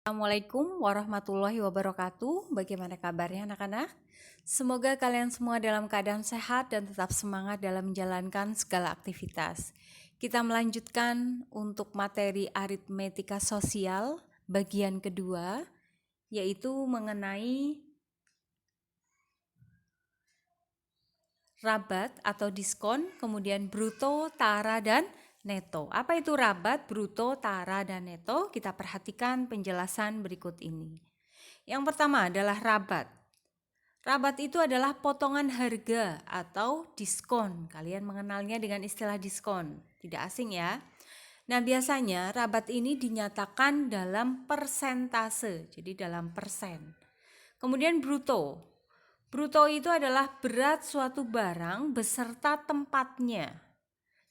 Assalamualaikum warahmatullahi wabarakatuh. Bagaimana kabarnya anak-anak? Semoga kalian semua dalam keadaan sehat dan tetap semangat dalam menjalankan segala aktivitas. Kita melanjutkan untuk materi aritmetika sosial bagian kedua, yaitu mengenai rabat atau diskon, kemudian bruto, tara, dan neto. Apa itu rabat, bruto, tara, dan neto? Kita perhatikan penjelasan berikut ini. Yang pertama adalah rabat. Rabat itu adalah potongan harga atau diskon. Kalian mengenalnya dengan istilah diskon, tidak asing ya. Nah, biasanya rabat ini dinyatakan dalam persentase, jadi dalam persen. Kemudian bruto. Bruto itu adalah berat suatu barang beserta tempatnya.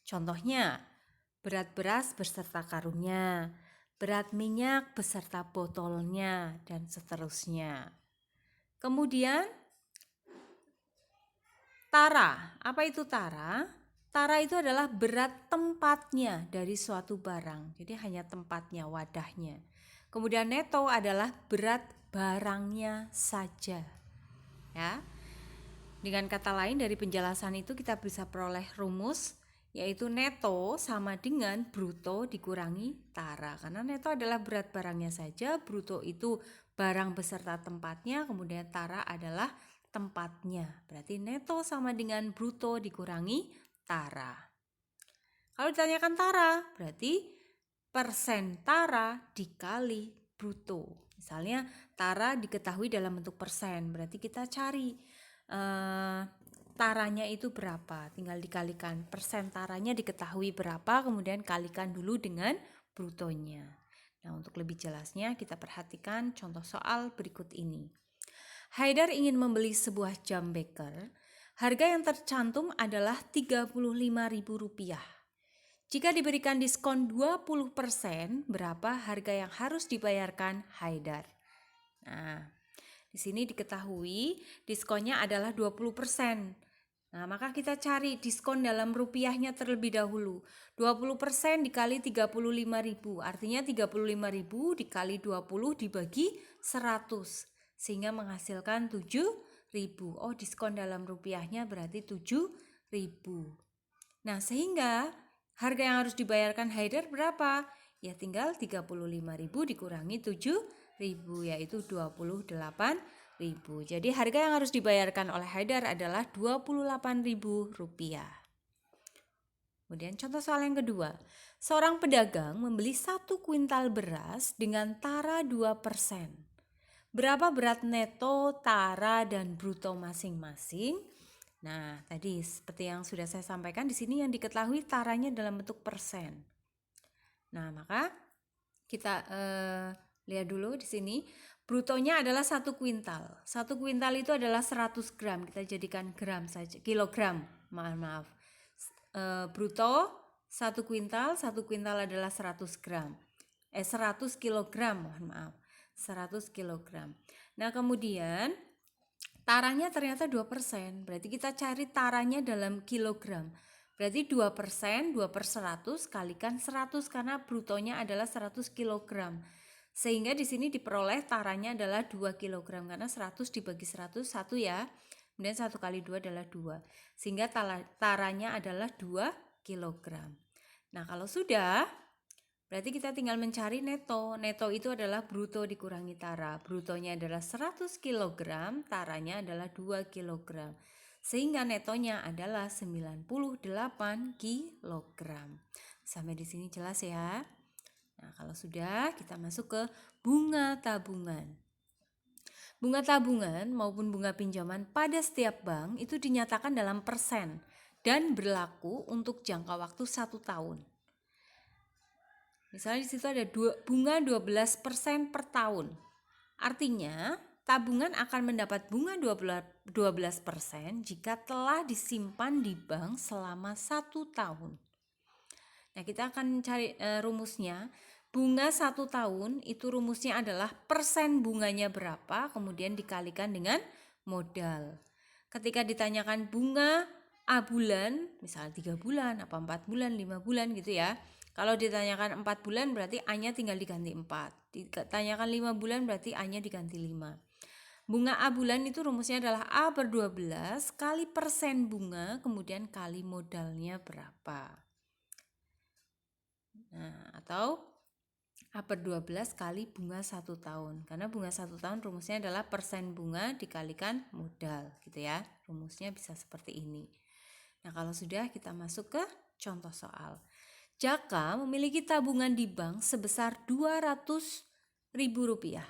Contohnya, berat beras beserta karungnya, berat minyak beserta botolnya, dan seterusnya. Kemudian, tara. Apa itu tara? Tara itu adalah berat tempatnya dari suatu barang. Jadi hanya tempatnya, wadahnya. Kemudian neto adalah berat barangnya saja. Ya. Dengan kata lain dari penjelasan itu kita bisa peroleh rumus, yaitu neto sama dengan bruto dikurangi tara. Karena neto adalah berat barangnya saja, bruto itu barang beserta tempatnya, kemudian tara adalah tempatnya. Berarti neto sama dengan bruto dikurangi tara. Kalau ditanyakan tara, berarti persen tara dikali bruto. Misalnya tara diketahui dalam bentuk persen, berarti kita cari taranya itu berapa, tinggal dikalikan. Persen taranya diketahui berapa, kemudian kalikan dulu dengan brutonya. Nah, untuk lebih jelasnya kita perhatikan contoh soal berikut ini. Haidar ingin membeli sebuah jam beker. Harga yang tercantum adalah Rp35.000. Jika diberikan diskon 20%, berapa harga yang harus dibayarkan Haidar? Nah, di sini diketahui diskonnya adalah 20%. Nah, maka kita cari diskon dalam rupiahnya terlebih dahulu. 20% dikali 35.000, artinya 35.000 dikali 20 dibagi 100, sehingga menghasilkan 7.000. Oh, diskon dalam rupiahnya berarti 7.000. Nah, sehingga harga yang harus dibayarkan Haidar berapa? Ya tinggal 35.000 dikurangi 7.000, yaitu 28.000. Jadi harga yang harus dibayarkan oleh Haidar adalah Rp28.000. Kemudian contoh soal yang kedua. Seorang pedagang membeli 1 kuintal beras dengan tara 2%. Berapa berat neto, tara, dan bruto masing-masing? Nah, tadi seperti yang sudah saya sampaikan di sini yang diketahui taranya dalam bentuk persen. Nah, maka kita lihat dulu di sini. Brutonya adalah 1 kuintal. 1 kuintal itu adalah 100 gram. Kita jadikan gram saja, kilogram. Maaf. Bruto 1 kuintal, 1 kuintal adalah 100 gram. 100 kilogram, mohon maaf. 100 kilogram. Nah, kemudian taranya ternyata 2%. Berarti kita cari taranya dalam kilogram. Berarti 2%, 2 per 100 kalikan 100 karena brutonya adalah 100 kilogram. Sehingga di sini diperoleh taranya adalah 2 kg karena 100 dibagi 100 1 ya. Kemudian 1 kali 2 adalah 2. Sehingga taranya adalah 2 kg. Nah, kalau sudah berarti kita tinggal mencari neto. Neto itu adalah bruto dikurangi tara. Brutonya adalah 100 kg, taranya adalah 2 kg. Sehingga netonya adalah 98 kg. Sampai di sini jelas ya. Nah, kalau sudah, kita masuk ke bunga tabungan. Bunga tabungan maupun bunga pinjaman pada setiap bank itu dinyatakan dalam persen dan berlaku untuk jangka waktu 1 tahun. Misalnya di situ ada bunga 12% per tahun. Artinya, tabungan akan mendapat bunga 12% jika telah disimpan di bank selama 1 tahun. Nah, kita akan cari rumusnya. Bunga 1 tahun itu rumusnya adalah persen bunganya berapa, kemudian dikalikan dengan modal. Ketika ditanyakan bunga A bulan, misalnya 3 bulan, apa 4 bulan, 5 bulan gitu ya. Kalau ditanyakan 4 bulan berarti A-nya tinggal diganti 4. Ditanyakan 5 bulan berarti A-nya diganti 5. Bunga A bulan itu rumusnya adalah A per 12 kali persen bunga, kemudian kali modalnya berapa. Nah, atau A per 12 kali bunga 1 tahun. Karena bunga 1 tahun rumusnya adalah persen bunga dikalikan modal, gitu ya. Rumusnya bisa seperti ini. Nah, kalau sudah kita masuk ke contoh soal. Jaka memiliki tabungan di bank sebesar Rp200.000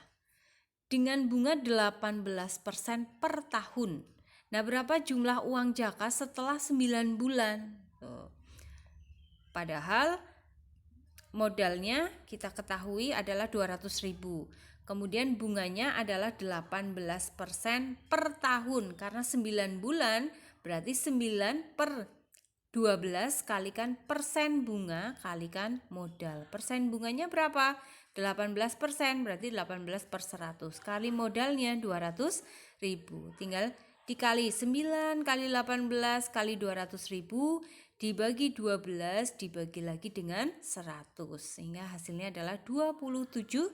dengan bunga 18% per tahun. Nah, berapa jumlah uang Jaka setelah 9 bulan? Tuh. Padahal modalnya kita ketahui adalah 200.000. Kemudian bunganya adalah 18% per tahun. Karena 9 bulan berarti 9 per 12 kalikan persen bunga kalikan modal. Persen bunganya berapa? 18%, berarti 18 per 100. Kali modalnya 200.000. Tinggal dikali 9 kali 18 kali 200.000 dibagi 12 dibagi lagi dengan 100. Sehingga hasilnya adalah 27.000.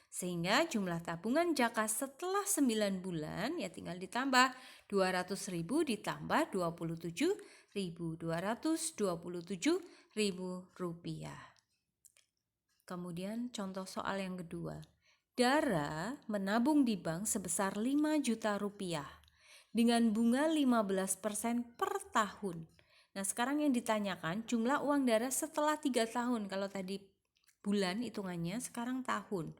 Sehingga jumlah tabungan Jaka setelah 9 bulan ya tinggal ditambah 200.000 ditambah 27.000, Rp227.000. Kemudian contoh soal yang kedua. Dara menabung di bank sebesar 5 juta rupiah dengan bunga 15% per tahun. Nah, sekarang yang ditanyakan jumlah uang Dara setelah 3 tahun. Kalau tadi bulan hitungannya, sekarang tahun.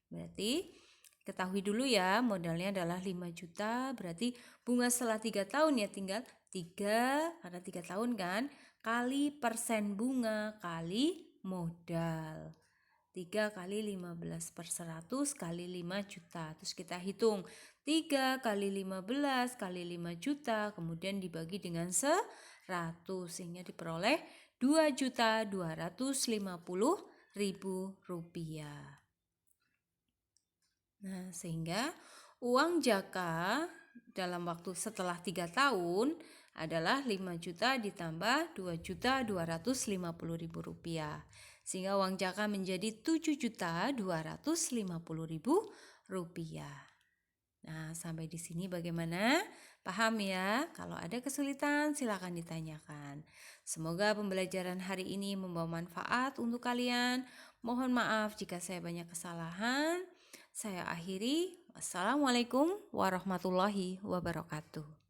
Berarti ketahui dulu ya, modalnya adalah 5 juta, berarti bunga setelah 3 tahun ya tinggal 3, karena 3 tahun kan, kali persen bunga kali modal. 3 kali 15 per 100 kali 5 juta. Terus kita hitung 3 kali 15 kali 5 juta, kemudian dibagi dengan 100, sehingga diperoleh Rp2.250.000. Nah, sehingga uang Jaka dalam waktu setelah 3 tahun adalah 5 juta ditambah Rp2.250.000. Sehingga uang Jaka menjadi Rp7.250.000. Nah, sampai di sini bagaimana? Paham ya? Kalau ada kesulitan silakan ditanyakan. Semoga pembelajaran hari ini membawa manfaat untuk kalian. Mohon maaf jika saya banyak kesalahan. Saya akhiri. Wassalamualaikum warahmatullahi wabarakatuh.